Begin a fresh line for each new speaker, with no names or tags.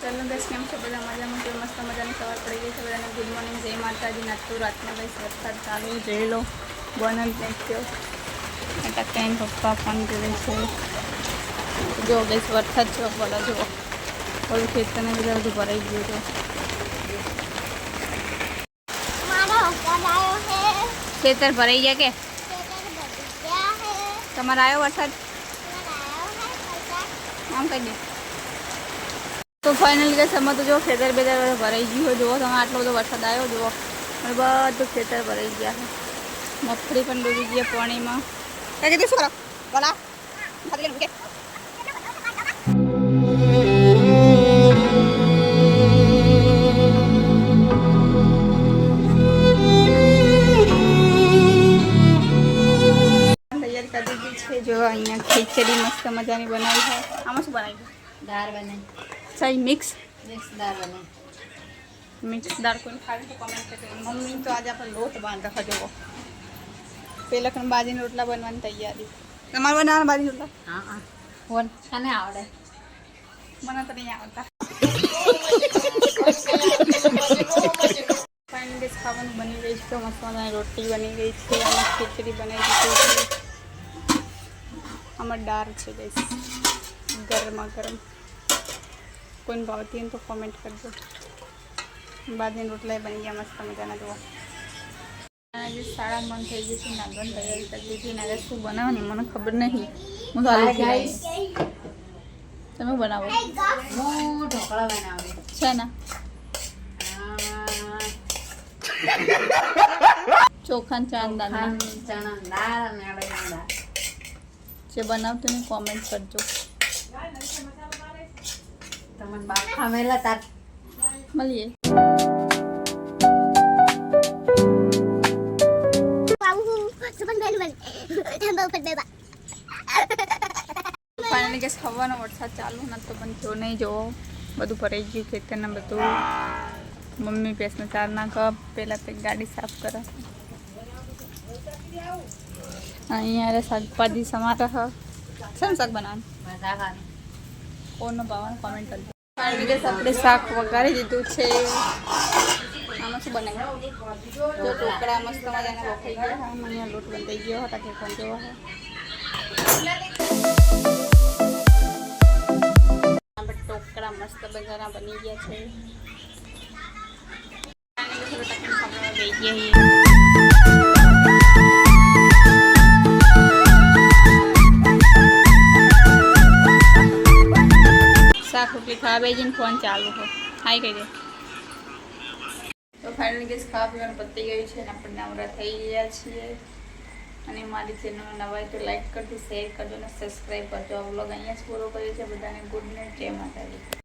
चलो गैस केम छो बधा मजामां तो मस्त मजानी सवार पड़ी गई है बधाने गुड मॉर्निंग जय माताजी नाचतो रातना गई वरसाद चालू जोई लो बनल नाख्यो एटा केन पप्पा फोन करे छे जो गैस वरसाद छो पड़ा जो ओल खेतने बधा बधुं भराई गयुं छे
मारो वरसाद आयो है
खेतर भराई गया के
खेतर भरी गया है
તમારે આવ્યો વરસાદ
आयो है वरसाद
आम कही तो फाइनली गैस અમે તો જો ખેતર બેતર ભરાઈ ગયું હોય જુઓ તમે આટલો બધો વરસાદ આવ્યો જુઓ અને બધું ખેતર ભરાઈ ગયા છે મગફળી પણ ડૂબી ગયા પાણીમાં કઈ કીધું શું કરો બોલા ખાલી મૂકે તૈયાર કરી દીધી છે જો અહીંયા ખીચડી મસ્ત મજાની બનાવી છે આમાં શું બનાવી છે
दाल बने
सही मिक्स
दाल बने
मिक्स दाल को खावे तो कमेंट करके मम्मी तो आज आप लोट बांध रखा जो पेला कन बाजी रोटला बनवानी तैयारी તમારે બનાવવાના બાજી રોટલા
हां हां कोण कने आवडे
મને તો નહીં આવતા फाइनली खाવાનું બની ગઈ છે તો મસ્ત મજાની રોટલી બની ગઈ છે અને ખીચડી બનાવી દીધી છે આમાં દાળ છે ગાઈસ ગરમા ગરમ कोई भावती है तो कमेंट कर दो बाद में रोटला बन गया मस्त मजाना जो आज सारा मन थी गई नागन तैयारी कर दी थी नागे शू बनाव नहीं मैंने खबर नहीं हूँ तो आलू गाइस तमे बनावो
હું ઢોકળા બનાવે
છે ना ચોખા ચણા દાળ
ચણા દાળ અને અડદની દાળ
જે બનાવતો ને कमेंट करजो
તમને બાપ ખામેલા તાર
મળીએ फाइनली गैस खाવાનો વરસાદ ચાલુ નતો પણ જો નહીં જોવો બધું ભરાઈ ગયું ખેતરના બધું મમ્મી ભેંસને ચાર નાખવા પહેલાં તો ગાડી સાફ કરે અહીંયા શાકભાજી સમારહ શેનું શાક બનાવવાનું
બધા ખાને
કોનો ભાવવાનું કમેન્ટ કરજો ફાઇનલી ગેસ આપણે શાક વઘારી દીધું છે આમાં શું બનાવ્યું જો ઢોકળા મસ્ત મજાના વખાઈ ગયા હા અહીંયા લોટ બંધાઈ ગયો હતા કે પણ જેવો હા આપણે ઢોકળા મસ્ત મજાના બની ગયા છે શાક રોટલી ખાવા બેસીને ફોન ચાલુ હોય હાઈ કહી દે તો ફાઇનલી ગેસ ખાવા પીવાનું પતી ગયું છે અને આપણે નવરા થઈ ગયા છીએ અને મારી ચેનલ નવાય તો લાઈક કરજો શેર કરજો અને સબસ્ક્રાઈબ કરજો આ વ્લોગ અહીંયા જ પૂરો કર્યો છે બધાને ગુડ નાઇટ જય માતાજી